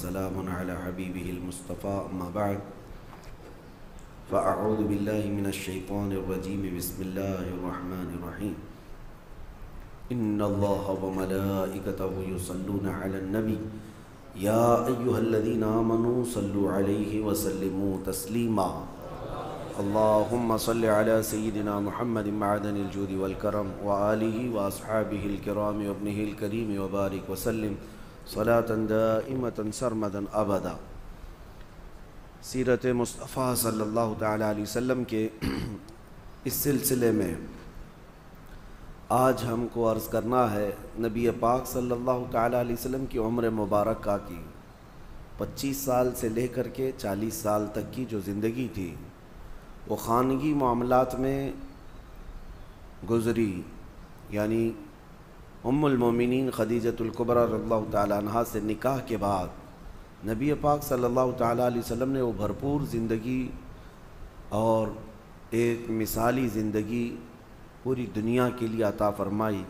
وسلام على حبيبه المصطفى أما بعد فأعوذ بالله من الشيطان الرجيم بسم الله الرحمن الرحيم إن الله وملائكته يصلون على النبي يا أيها الذين آمنوا صلوا عليه وسلموا تسليما اللهم صل على سيدنا محمد معدن الجود والكرم وآله وأصحابه الكرام وابنه الكريم وبارك وسلم صلاة دائمة سرمدا أبدا۔ سیرت مصطفیٰ صلی اللہ تعالیٰ علیہ وسلم کے اس سلسلے میں آج ہم کو عرض کرنا ہے نبی پاک صلی اللہ تعالیٰ علیہ وسلم کی عمر مبارکہ کی 25 سال سے لے کر کے 40 سال تک کی جو زندگی تھی وہ خانگی معاملات میں گزری، یعنی ام المومنین خدیجۃ الکبریٰ رضی اللہ تعالیٰ عنہا سے نکاح کے بعد نبی پاک صلی اللہ تعالیٰ علیہ وسلم نے وہ بھرپور زندگی اور ایک مثالی زندگی پوری دنیا کے لیے عطا فرمائی۔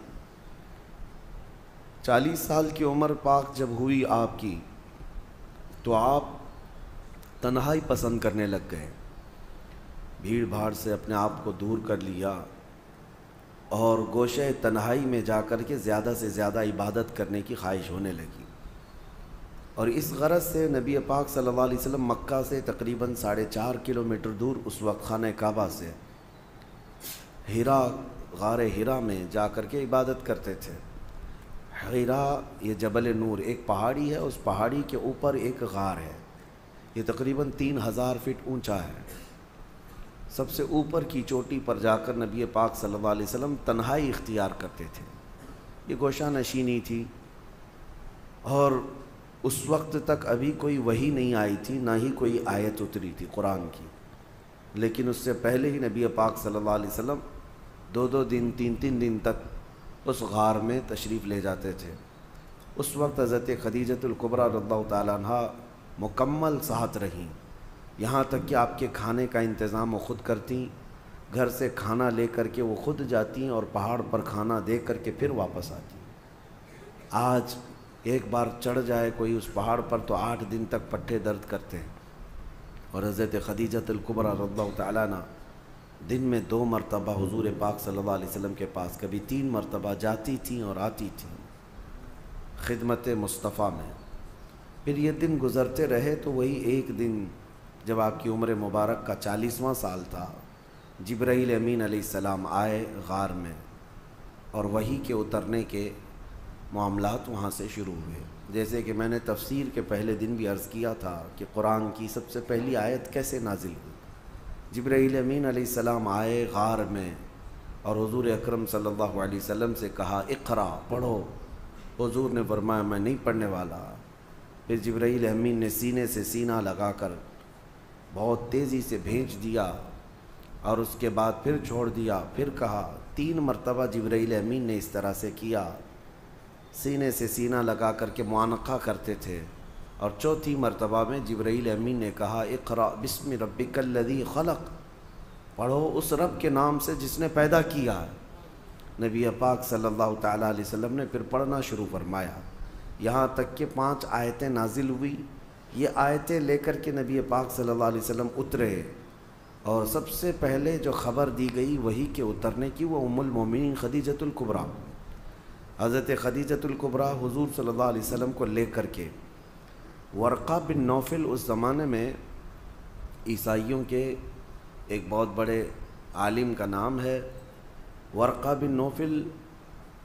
40 سال کی عمر پاک جب ہوئی آپ کی تو آپ تنہائی پسند کرنے لگ گئے، بھیڑ بھاڑ سے اپنے آپ کو دور کر لیا اور گوشے تنہائی میں جا کر کے زیادہ سے زیادہ عبادت کرنے کی خواہش ہونے لگی، اور اس غرض سے نبی پاک صلی اللہ علیہ وسلم مکہ سے تقریباً 4.5 کلومیٹر دور اس وقت خانہ کعبہ سے غار ہیرا میں جا کر کے عبادت کرتے تھے۔ ہیرا یہ جبل نور ایک پہاڑی ہے، اس پہاڑی کے اوپر ایک غار ہے، یہ تقریباً 3000 فٹ اونچا ہے۔ سب سے اوپر کی چوٹی پر جا کر نبی پاک صلی اللہ علیہ وسلم تنہائی اختیار کرتے تھے۔ یہ گوشہ نشینی تھی اور اس وقت تک ابھی کوئی وحی نہیں آئی تھی، نہ ہی کوئی آیت اتری تھی قرآن کی، لیکن اس سے پہلے ہی نبی پاک صلی اللہ علیہ وسلم 2 دن 3 دن تک اس غار میں تشریف لے جاتے تھے۔ اس وقت حضرت خدیجۃ الکبریٰ رضی اللہ تعالیٰ عنہا مکمل صحت رہیں، یہاں تک کہ آپ کے کھانے کا انتظام وہ خود کرتیں، گھر سے کھانا لے کر کے وہ خود جاتی اور پہاڑ پر کھانا دے کر کے پھر واپس آتی۔ آج ایک بار چڑھ جائے کوئی اس پہاڑ پر تو 8 دن تک پٹھے درد کرتے ہیں، اور حضرت خدیجۃ الکبریٰ رضی اللہ تعالیٰ عنہ دن میں 2 مرتبہ حضور پاک صلی اللہ علیہ وسلم کے پاس کبھی 3 مرتبہ جاتی تھیں اور آتی تھیں خدمت مصطفیٰ میں۔ پھر یہ دن گزرتے رہے تو وہی ایک دن جب آپ کی عمر مبارک کا 40واں سال تھا، جبرائیل امین علیہ السلام آئے غار میں، اور وحی کے اترنے کے معاملات وہاں سے شروع ہوئے۔ جیسے کہ میں نے تفسیر کے پہلے دن بھی عرض کیا تھا کہ قرآن کی سب سے پہلی آیت کیسے نازل ہوئی۔ جبرائیل امین علیہ السلام آئے غار میں اور حضور اکرم صلی اللہ علیہ وسلم سے کہا اقرا، پڑھو۔ حضور نے فرمایا میں نہیں پڑھنے والا۔ پھر جبرائیل امین نے سینے سے سینہ لگا کر بہت تیزی سے بھیج دیا اور اس کے بعد پھر چھوڑ دیا، پھر کہا۔ 3 مرتبہ جبرائیل امین نے اس طرح سے کیا، سینے سے سینہ لگا کر کے معانقہ کرتے تھے، اور 4تھی مرتبہ میں جبرائیل امین نے کہا اقرأ بسم ربک الذی خلق، پڑھو اس رب کے نام سے جس نے پیدا کیا۔ نبی پاک صلی اللہ تعالیٰ علیہ وسلم نے پھر پڑھنا شروع فرمایا، یہاں تک کہ 5 آیتیں نازل ہوئی۔ یہ آیتیں لے کر کے نبی پاک صلی اللہ علیہ وسلم اترے، اور سب سے پہلے جو خبر دی گئی وحی کے اترنے کی وہ ام المومنین خدیجۃ الکبریٰ۔ حضرت خدیجۃ الکبریٰ حضور صلی اللہ علیہ وسلم کو لے کر کے ورقہ بن نوفل، اس زمانے میں عیسائیوں کے ایک بہت بڑے عالم کا نام ہے ورقہ بن نوفل،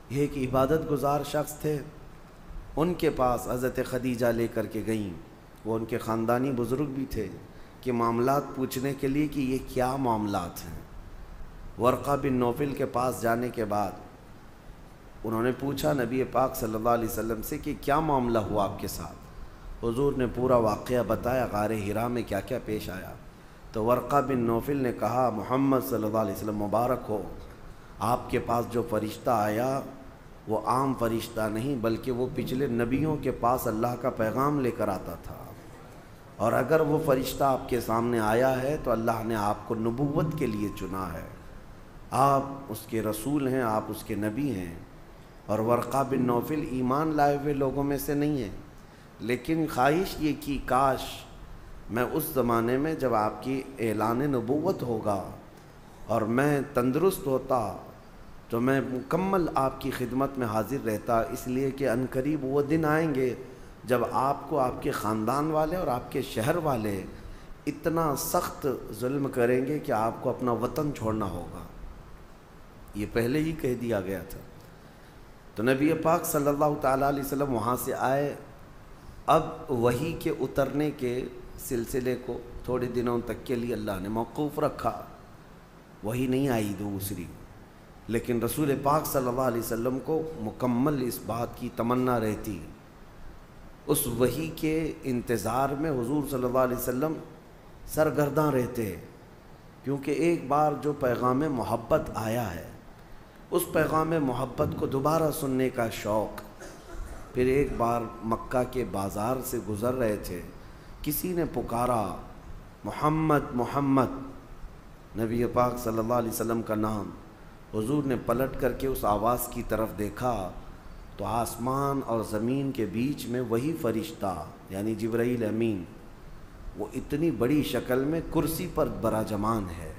یہ ایک عبادت گزار شخص تھے۔ ان کے پاس حضرت خدیجہ لے کر کے گئیں، وہ ان کے خاندانی بزرگ بھی تھے، کہ معاملات پوچھنے کے لیے کہ یہ کیا معاملات ہیں۔ ورقہ بن نوفل کے پاس جانے کے بعد انہوں نے پوچھا نبی پاک صلی اللہ علیہ وسلم سے کہ کیا معاملہ ہوا آپ کے ساتھ۔ حضور نے پورا واقعہ بتایا، غار ہیرا میں کیا کیا پیش آیا۔ تو ورقہ بن نوفل نے کہا محمد صلی اللہ علیہ وسلم مبارک ہو، آپ کے پاس جو فرشتہ آیا وہ عام فرشتہ نہیں بلکہ وہ پچھلے نبیوں کے پاس اللہ کا پیغام لے کر آتا تھا، اور اگر وہ فرشتہ آپ کے سامنے آیا ہے تو اللہ نے آپ کو نبوت کے لیے چنا ہے، آپ اس کے رسول ہیں، آپ اس کے نبی ہیں۔ اور ورقہ بن نوفل ایمان لائے ہوئے لوگوں میں سے نہیں ہے، لیکن خواہش یہ کی کاش میں اس زمانے میں جب آپ کی اعلان نبوت ہوگا اور میں تندرست ہوتا تو میں مکمل آپ کی خدمت میں حاضر رہتا، اس لیے کہ عنقریب وہ دن آئیں گے جب آپ کو آپ کے خاندان والے اور آپ کے شہر والے اتنا سخت ظلم کریں گے کہ آپ کو اپنا وطن چھوڑنا ہوگا۔ یہ پہلے ہی کہہ دیا گیا تھا۔ تو نبی پاک صلی اللہ تعالیٰ علیہ وسلم وہاں سے آئے۔ اب وحی کے اترنے کے سلسلے کو تھوڑے دنوں تک کے لیے اللہ نے موقوف رکھا، وحی نہیں آئی دوسری، لیکن رسول پاک صلی اللہ علیہ وسلم کو مکمل اس بات کی تمنا رہتی، اس وحی کے انتظار میں حضور صلی اللہ علیہ وسلم سرگرداں رہتے، کیونکہ ایک بار جو پیغام محبت آیا ہے اس پیغام محبت کو دوبارہ سننے کا شوق۔ پھر ایک بار مکہ کے بازار سے گزر رہے تھے، کسی نے پکارا محمد محمد، نبی پاک صلی اللہ علیہ وسلم کا نام۔ حضور نے پلٹ کر کے اس آواز کی طرف دیکھا تو آسمان اور زمین کے بیچ میں وہی فرشتہ یعنی جبرائیل امین، وہ اتنی بڑی شکل میں کرسی پر براجمان ہے۔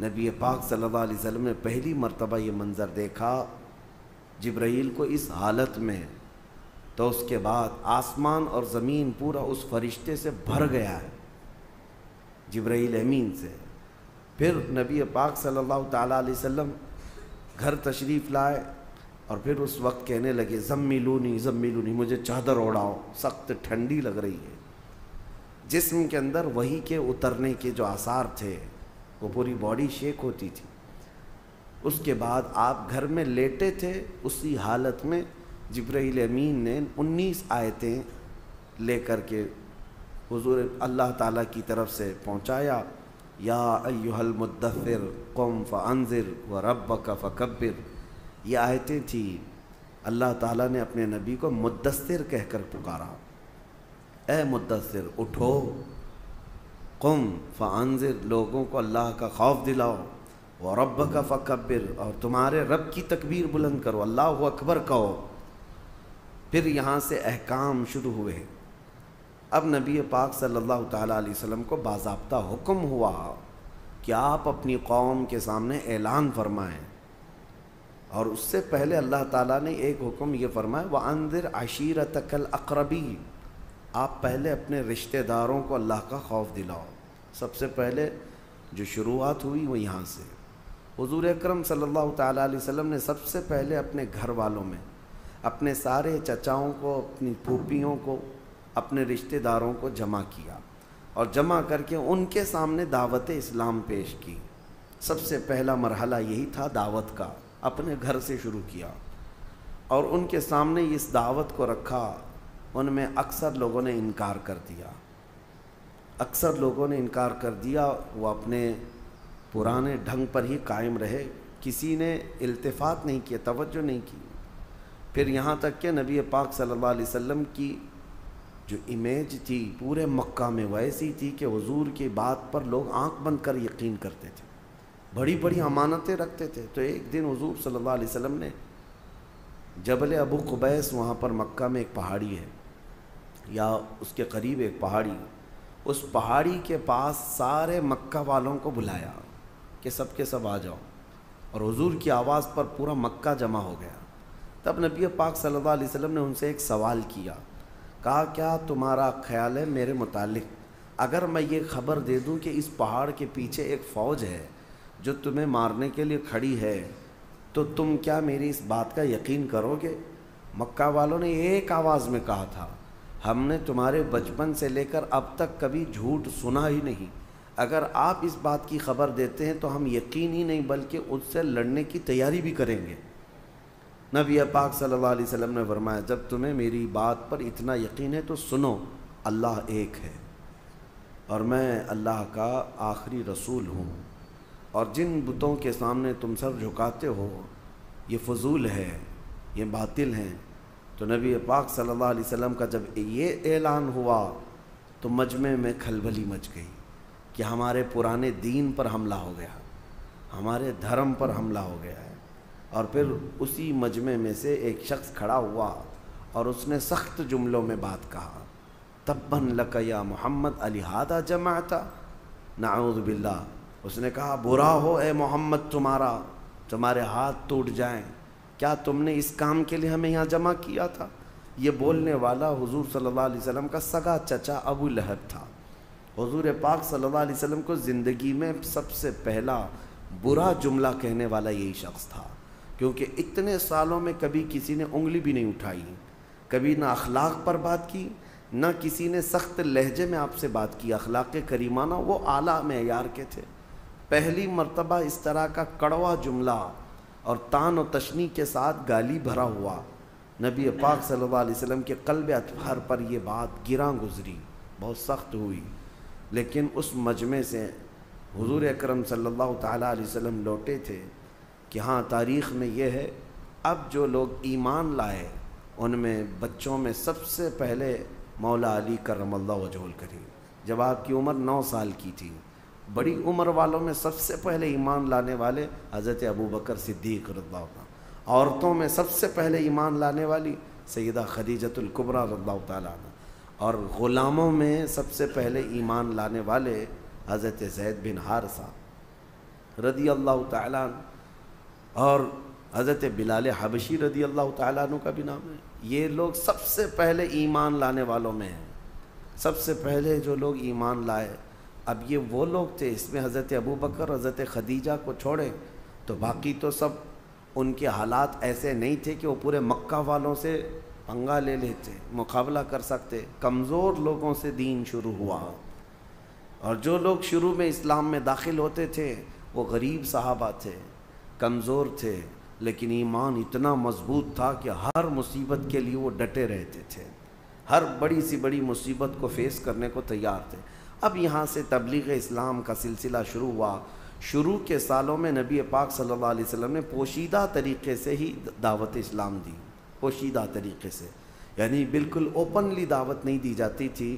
نبی پاک صلی اللہ علیہ وسلم نے پہلی مرتبہ یہ منظر دیکھا جبرائیل کو اس حالت میں، تو اس کے بعد آسمان اور زمین پورا اس فرشتے سے بھر گیا ہے، جبرائیل امین سے۔ پھر نبی پاک صلی اللہ تعالیٰ علیہ وسلم گھر تشریف لائے اور پھر اس وقت کہنے لگے زملونی زملونی، مجھے چادر اوڑھاؤ، سخت ٹھنڈی لگ رہی ہے۔ جسم کے اندر وحی کے اترنے کے جو آثار تھے وہ پوری باڈی شیک ہوتی تھی۔ اس کے بعد آپ گھر میں لیٹے تھے، اسی حالت میں جبرائیل امین نے 19 آیتیں لے کر کے حضور اللہ تعالیٰ کی طرف سے پہنچایا۔ یا ایھا المدثر قم فانذر وربک فکبر، یہ آیتیں تھیں۔ اللہ تعالیٰ نے اپنے نبی کو مدثر کہہ کر پکارا، اے مدثر اٹھو، قم فانذر، لوگوں کو اللہ کا خوف دلاؤ، وربک فکبر، اور تمہارے رب کی تکبیر بلند کرو، اللہ اکبر کہو۔ پھر یہاں سے احکام شروع ہوئے۔ اب نبی پاک صلی اللہ تعالیٰ علیہ وسلم کو باضابطہ حکم ہوا کہ آپ اپنی قوم کے سامنے اعلان فرمائیں، اور اس سے پہلے اللہ تعالیٰ نے ایک حکم یہ فرمایا وَأَنذِرْ عَشِيرَتَكَ الْأَقْرَبِينَ، آپ پہلے اپنے رشتہ داروں کو اللہ کا خوف دلاؤ۔ سب سے پہلے جو شروعات ہوئی وہ یہاں سے، حضور اکرم صلی اللہ تعالیٰ علیہ وسلم نے سب سے پہلے اپنے گھر والوں میں اپنے سارے چچاؤں کو، اپنی پھوپھیوں کو، اپنے رشتہ داروں کو جمع کیا، اور جمع کر کے ان کے سامنے دعوت اسلام پیش کی۔ سب سے پہلا مرحلہ یہی تھا دعوت کا، اپنے گھر سے شروع کیا اور ان کے سامنے اس دعوت کو رکھا۔ ان میں اکثر لوگوں نے انکار کر دیا، اکثر لوگوں نے انکار کر دیا، وہ اپنے پرانے ڈھنگ پر ہی قائم رہے، کسی نے التفات نہیں کیا، توجہ نہیں کی۔ پھر یہاں تک کہ نبی پاک صلی اللہ علیہ وسلم کی جو امیج تھی پورے مکہ میں ویسی تھی کہ حضور کی بات پر لوگ آنکھ بند کر یقین کرتے تھے، بڑی بڑی امانتیں رکھتے تھے۔ تو ایک دن حضور صلی اللہ علیہ وسلم نے جبل ابو قبیس، وہاں پر مکہ میں ایک پہاڑی ہے یا اس کے قریب ایک پہاڑی، اس پہاڑی کے پاس سارے مکہ والوں کو بلایا کہ سب کے سب آ جاؤ، اور حضور کی آواز پر پورا مکہ جمع ہو گیا۔ تب نبی پاک صلی اللہ علیہ وسلم نے ان سے ایک سوال کیا، کہا کیا تمہارا خیال ہے میرے متعلق اگر میں یہ خبر دے دوں کہ اس پہاڑ کے پیچھے ایک فوج ہے جو تمہیں مارنے کے لیے کھڑی ہے، تو تم کیا میری اس بات کا یقین کرو گے؟ مکہ والوں نے ایک آواز میں کہا تھا، ہم نے تمہارے بچپن سے لے کر اب تک کبھی جھوٹ سنا ہی نہیں، اگر آپ اس بات کی خبر دیتے ہیں تو ہم یقین ہی نہیں بلکہ اس سے لڑنے کی تیاری بھی کریں گے۔ نبی پاک صلی اللہ علیہ وسلم نے فرمایا جب تمہیں میری بات پر اتنا یقین ہے تو سنو، اللہ ایک ہے اور میں اللہ کا آخری رسول ہوں، اور جن بتوں کے سامنے تم سر جھکاتے ہو یہ فضول ہے، یہ باطل ہیں۔ تو نبی پاک صلی اللہ علیہ وسلم کا جب یہ اعلان ہوا تو مجمع میں کھلبلی مچ گئی کہ ہمارے پرانے دین پر حملہ ہو گیا، ہمارے دھرم پر حملہ ہو گیا ہے۔ اور پھر اسی مجمع میں سے ایک شخص کھڑا ہوا اور اس نے سخت جملوں میں بات کہا، تبن لک یا محمد الہذا جمعتا، نعوذ باللہ، اس نے کہا برا ہو اے محمد تمہارے ہاتھ ٹوٹ جائیں، کیا تم نے اس کام کے لیے ہمیں یہاں جمع کیا تھا؟ یہ بولنے والا حضور صلی اللہ علیہ وسلم کا سگا چچا ابو لہب تھا۔ حضور پاک صلی اللہ علیہ وسلم کو زندگی میں سب سے پہلا برا جملہ کہنے والا یہی شخص تھا، کیونکہ اتنے سالوں میں کبھی کسی نے انگلی بھی نہیں اٹھائی، کبھی نہ اخلاق پر بات کی، نہ کسی نے سخت لہجے میں آپ سے بات کی۔ اخلاق کریمانہ وہ اعلیٰ معیار کے تھے۔ پہلی مرتبہ اس طرح کا کڑوا جملہ اور طعن و تشنیع کے ساتھ گالی بھرا ہوا نبی پاک صلی اللہ علیہ وسلم کے قلب اطہر پر یہ بات گراں گزری، بہت سخت ہوئی۔ لیکن اس مجمع سے حضور اکرم صلی اللہ تعالیٰ علیہ وسلم لوٹے تھے کہ ہاں تاریخ میں یہ ہے، اب جو لوگ ایمان لائے ان میں بچوں میں سب سے پہلے مولا علی کرم اللہ وجہہ الکریم، جب آپ کی عمر 9 سال کی تھی۔ بڑی عمر والوں میں سب سے پہلے ایمان لانے والے حضرت ابوبکر صدیق رضی اللہ عنہ، عورتوں میں سب سے پہلے ایمان لانے والی سیدہ خدیجۃ الکبریٰ رضی اللہ تعالیٰ عنہ، اور غلاموں میں سب سے پہلے ایمان لانے والے حضرت زید بن حارثہ رضی اللہ تعالیٰ عنہ، اور حضرت بلال حبشی رضی اللہ تعالیٰ عنہ کا بھی نام ہے۔ یہ لوگ سب سے پہلے ایمان لانے والوں میں ہیں، سب سے پہلے جو لوگ ایمان لائے۔ اب یہ وہ لوگ تھے، اس میں حضرت ابوبکر حضرت خدیجہ کو چھوڑیں تو باقی تو سب ان کے حالات ایسے نہیں تھے کہ وہ پورے مکہ والوں سے پنگا لے لیتے، مقابلہ کر سکتے۔ کمزور لوگوں سے دین شروع ہوا، اور جو لوگ شروع میں اسلام میں داخل ہوتے تھے وہ غریب صحابہ تھے، کمزور تھے، لیکن ایمان اتنا مضبوط تھا کہ ہر مصیبت کے لیے وہ ڈٹے رہتے تھے، ہر بڑی سی بڑی مصیبت کو فیس کرنے کو تیار تھے۔ اب یہاں سے تبلیغ اسلام کا سلسلہ شروع ہوا۔ شروع کے سالوں میں نبی پاک صلی اللہ علیہ وسلم نے پوشیدہ طریقے سے ہی دعوت اسلام دی، پوشیدہ طریقے سے، یعنی بالکل اوپنلی دعوت نہیں دی جاتی تھی،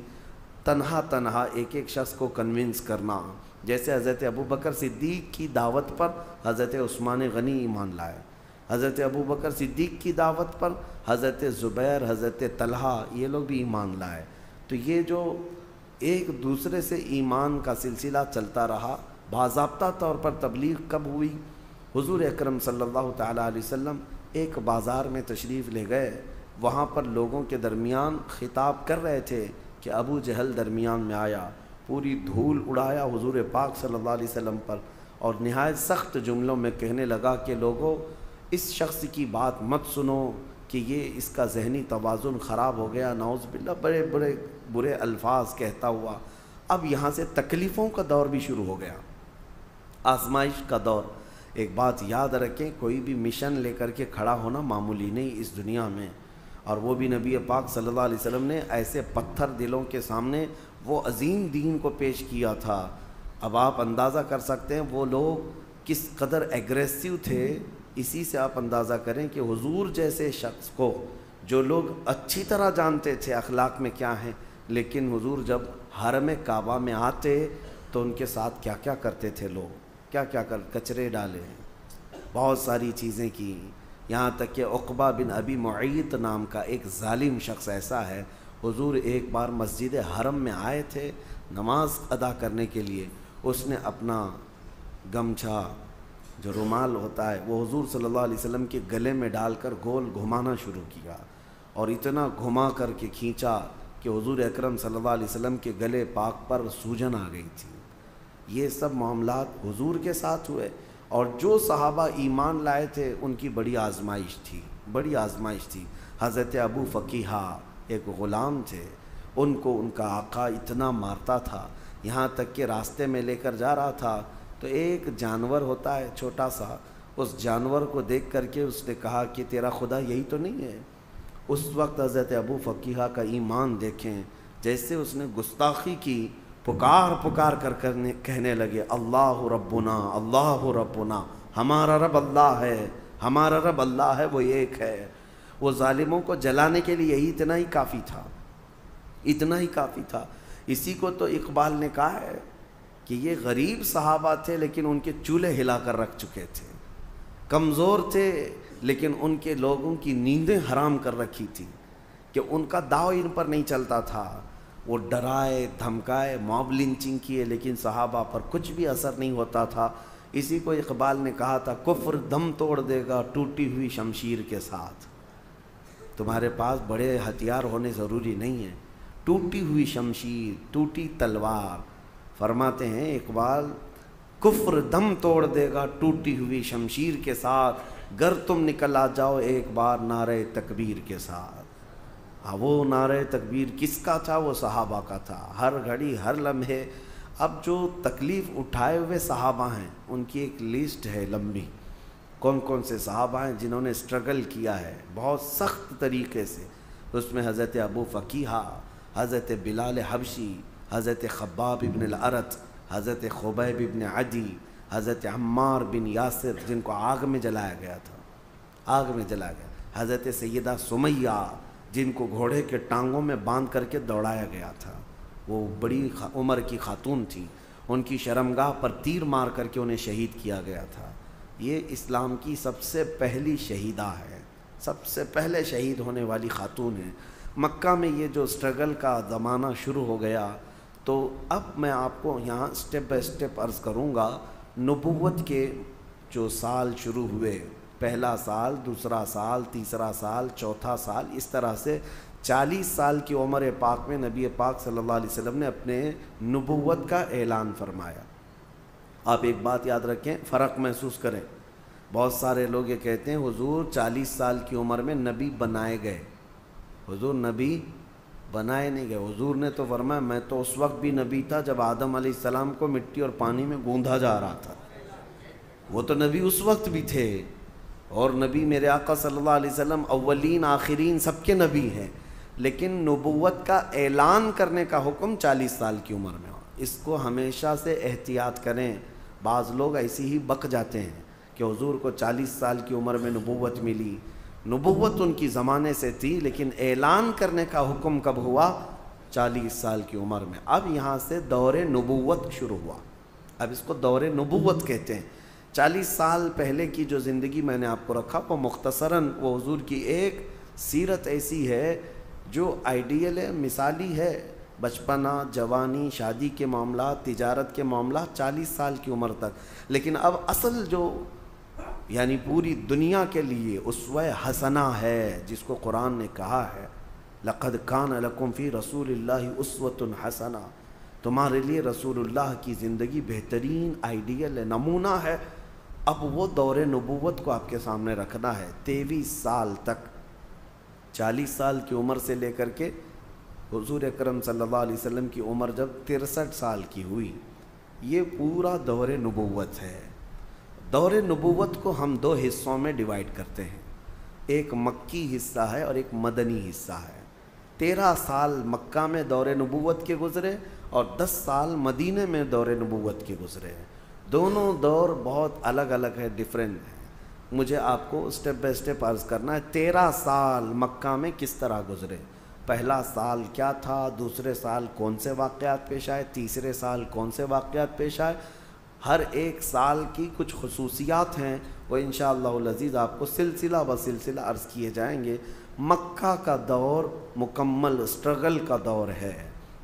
تنہا ایک ایک شخص کو کنونس کرنا۔ جیسے حضرت ابوبکر صدیق کی دعوت پر حضرت عثمان غنی ایمان لائے، حضرت ابوبکر صدیق کی دعوت پر حضرت زبیر، حضرت طلحہ، یہ لوگ بھی ایمان لائے۔ تو یہ جو ایک دوسرے سے ایمان کا سلسلہ چلتا رہا۔ باضابطہ طور پر تبلیغ کب ہوئی؟ حضور اکرم صلی اللہ تعالیٰ علیہ وسلم ایک بازار میں تشریف لے گئے، وہاں پر لوگوں کے درمیان خطاب کر رہے تھے کہ ابو جہل درمیان میں آیا، پوری دھول اڑایا حضور پاک صلی اللہ علیہ وسلم پر، اور نہایت سخت جملوں میں کہنے لگا کہ لوگوں اس شخص کی بات مت سنو کہ یہ اس کا ذہنی توازن خراب ہو گیا، نعوذ باللہ، بڑے بڑے برے الفاظ کہتا ہوا۔ اب یہاں سے تکلیفوں کا دور بھی شروع ہو گیا، آزمائش کا دور۔ ایک بات یاد رکھیں، کوئی بھی مشن لے کر کے کھڑا ہونا معمولی نہیں اس دنیا میں، اور وہ بھی نبی پاک صلی اللہ علیہ وسلم نے ایسے پتھر دلوں کے سامنے وہ عظیم دین کو پیش کیا تھا۔ اب آپ اندازہ کر سکتے ہیں وہ لوگ کس قدر ایگریسو تھے، اسی سے آپ اندازہ کریں کہ حضور جیسے شخص کو جو لوگ اچھی طرح جانتے تھے اخلاق میں کیا ہیں، لیکن حضور جب حرم کعبہ میں آتے تو ان کے ساتھ کیا کیا کرتے تھے لوگ، کیا کیا کچرے ڈالے، بہت ساری چیزیں کی، یہاں تک کہ عقبہ بن ابی معیط نام کا ایک ظالم شخص ایسا ہے، حضور ایک بار مسجد حرم میں آئے تھے نماز ادا کرنے کے لیے، اس نے اپنا گمچھا جو رومال ہوتا ہے وہ حضور صلی اللہ علیہ وسلم کے گلے میں ڈال کر گول گھمانا شروع کیا، اور اتنا گھما کر کے کھینچا کہ حضور اکرم صلی اللہ علیہ وسلم کے گلے پاک پر سوجن آ گئی تھی۔ یہ سب معاملات حضور کے ساتھ ہوئے، اور جو صحابہ ایمان لائے تھے ان کی بڑی آزمائش تھی، بڑی آزمائش تھی۔ حضرت ابو فقیہہ ایک غلام تھے، ان کو ان کا آقا اتنا مارتا تھا، یہاں تک کہ راستے میں لے کر جا رہا تھا تو ایک جانور ہوتا ہے چھوٹا سا، اس جانور کو دیکھ کر کے اس نے کہا کہ تیرا خدا یہی تو نہیں ہے۔ اس وقت حضرت ابو فقیہہ کا ایمان دیکھیں، جیسے اس نے گستاخی کی، پکار کر کہنے لگے اللہ ربنا اللہ ربنا، ہمارا رب اللہ ہے، ہمارا رب اللہ ہے، وہ ایک ہے۔ وہ ظالموں کو جلانے کے لیے یہی اتنا ہی کافی تھا، اتنا ہی کافی تھا۔ اسی کو تو اقبال نے کہا ہے کہ یہ غریب صحابہ تھے لیکن ان کے چولہے ہلا کر رکھ چکے تھے، کمزور تھے لیکن ان کے لوگوں کی نیندیں حرام کر رکھی تھی، کہ ان کا داؤ ان پر نہیں چلتا تھا، وہ ڈرائے دھمکائے موب لنچنگ کیے لیکن صحابہ پر کچھ بھی اثر نہیں ہوتا تھا۔ اسی کو اقبال نے کہا تھا کفر دم توڑ دے گا ٹوٹی ہوئی شمشیر کے ساتھ۔ تمہارے پاس بڑے ہتھیار ہونے ضروری نہیں ہیں، ٹوٹی ہوئی شمشیر، ٹوٹی تلوار۔ فرماتے ہیں اقبال کفر دم توڑ دے گا ٹوٹی ہوئی شمشیر کے ساتھ، گر تم نکل آ جاؤ ایک بار نعرہ تکبیر کے ساتھ۔ وہ نعرہ تکبیر کس کا تھا؟ وہ صحابہ کا تھا، ہر گھڑی ہر لمحے۔ اب جو تکلیف اٹھائے ہوئے صحابہ ہیں ان کی ایک لسٹ ہے لمبی، کون کون سے صحابہ ہیں جنہوں نے اسٹرگل کیا ہے بہت سخت طریقے سے۔ اس میں حضرت ابو فقیہہ، حضرت بلال حبشی، حضرت خباب ابن الارت، حضرت خبیب ابن عدی، حضرت عمار بن یاسر جن کو آگ میں جلایا گیا تھا، آگ میں جلایا گیا، حضرت سیدہ سمیہ جن کو گھوڑے کے ٹانگوں میں باندھ کر کے دوڑایا گیا تھا، وہ بڑی عمر کی خاتون تھی، ان کی شرمگاہ پر تیر مار کر کے انہیں شہید کیا گیا تھا۔ یہ اسلام کی سب سے پہلی شہیدہ ہے، سب سے پہلے شہید ہونے والی خاتون ہے۔ مکہ میں یہ جو اسٹرگل کا زمانہ شروع ہو گیا، تو اب میں آپ کو یہاں سٹیپ بائی سٹیپ عرض کروں گا۔ نبوت کے جو سال شروع ہوئے، پہلا سال، دوسرا سال، تیسرا سال، چوتھا سال، اس طرح سے 40 سال کی عمر پاک میں نبی پاک صلی اللہ علیہ وسلم نے اپنے نبوت کا اعلان فرمایا۔ آپ ایک بات یاد رکھیں، فرق محسوس کریں۔ بہت سارے لوگ یہ کہتے ہیں حضور 40 سال کی عمر میں نبی بنائے گئے۔ حضور نبی بنائے نہیں گئے، حضور نے تو فرمایا میں تو اس وقت بھی نبی تھا جب آدم علیہ السلام کو مٹی اور پانی میں گوندھا جا رہا تھا، وہ تو نبی اس وقت بھی تھے۔ اور نبی میرے آقا صلی اللہ علیہ وسلم اولین آخرین سب کے نبی ہیں، لیکن نبوت کا اعلان کرنے کا حکم 40 سال کی عمر میں ہو۔ اس کو ہمیشہ سے احتیاط کریں۔ بعض لوگ ایسی ہی بک جاتے ہیں کہ حضور کو 40 سال کی عمر میں نبوت ملی۔ نبوت ان کی زمانے سے تھی، لیکن اعلان کرنے کا حکم کب ہوا؟ 40 سال کی عمر میں۔ اب یہاں سے دور نبوت شروع ہوا، اب اس کو دور نبوت کہتے ہیں۔ 40 سال پہلے کی جو زندگی میں نے آپ کو رکھا وہ مختصراً وہ حضور کی ایک سیرت ایسی ہے جو آئیڈیل ہے، مثالی ہے۔ بچپنا، جوانی، شادی کے معاملات، تجارت کے معاملات 40 سال کی عمر تک۔ لیکن اب اصل جو یعنی پوری دنیا کے لیے اسوہ حسنہ ہے، جس کو قرآن نے کہا ہے لَقَدْ كَانَ لَكُمْ فِي رَسُولِ اللَّهِ أُسْوَةٌ حَسَنَةٌ، تمہارے لیے رسول اللہ کی زندگی بہترین آئیڈیل ہے، نمونہ ہے۔ اب وہ دور نبوت کو آپ کے سامنے رکھنا ہے۔ 23 سال تک، 40 سال کی عمر سے لے کر کے حضور اکرم صلی اللہ علیہ وسلم کی عمر جب 63 سال کی ہوئی، یہ پورا دور نبوت ہے۔ دور نبوت کو ہم 2 حصوں میں ڈیوائیڈ کرتے ہیں، ایک مکی حصہ ہے اور ایک مدنی حصہ ہے۔ 13 سال مکہ میں دور نبوت کے گزرے اور 10 سال مدینے میں دور نبوت کے گزرے۔ دونوں دور بہت الگ الگ ہے، ڈیفرنٹ ہیں۔ مجھے آپ کو اسٹیپ بائی اسٹیپ عرض کرنا ہے 13 سال مکہ میں کس طرح گزرے، پہلا سال کیا تھا، دوسرے سال کون سے واقعات پیش آئے، تیسرے سال کون سے واقعات پیش آئے۔ ہر ایک سال کی کچھ خصوصیات ہیں، وہ انشاءاللہ العزیز آپ کو سلسلہ بسلسلہ عرض کیے جائیں گے۔ مکہ کا دور مکمل اسٹرگل کا دور ہے،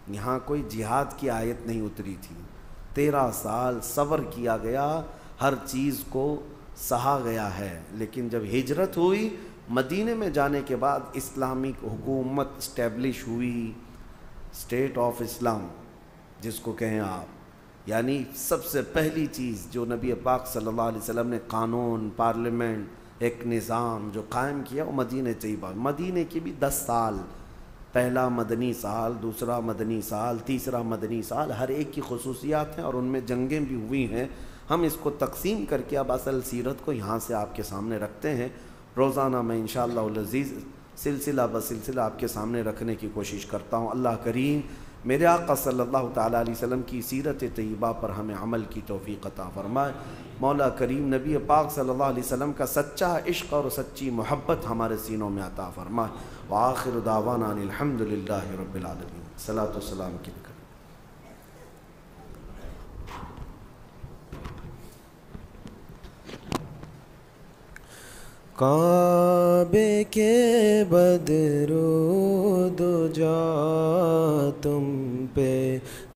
یہاں کوئی جہاد کی آیت نہیں اتری تھی۔ 13 سال صبر کیا گیا، ہر چیز کو سہا گیا ہے۔ لیکن جب ہجرت ہوئی، مدینے میں جانے کے بعد اسلامک حکومت اسٹیبلش ہوئی، اسٹیٹ آف اسلام جس کو کہیں آپ، یعنی سب سے پہلی چیز جو نبی پاک صلی اللہ علیہ وسلم نے قانون، پارلیمنٹ، ایک نظام جو قائم کیا وہ مدینہ طیبہ۔ مدینہ کی بھی 10 سال، پہلا مدنی سال، دوسرا مدنی سال، تیسرا مدنی سال، ہر ایک کی خصوصیات ہیں اور ان میں جنگیں بھی ہوئی ہیں۔ ہم اس کو تقسیم کر کے اب اصل سیرت کو یہاں سے آپ کے سامنے رکھتے ہیں۔ روزانہ میں انشاءاللہ العزیز سلسلہ بسلسلہ آپ کے سامنے رکھنے کی کوشش کرتا ہوں۔ اللہ کریم میرے آقا صلی اللہ تعالیٰ علیہ وسلم کی سیرت طیبہ پر ہمیں عمل کی توفیق عطا فرمائے۔ مولا کریم نبی پاک صلی اللہ علیہ وسلم کا سچا عشق اور سچی محبت ہمارے سینوں میں عطا فرمائے۔ وآخر دعوانا ان الحمدللہ رب العالمین۔ صلاۃ و سلام کی کریں۔ کعبے کے بدرود جا تم پہ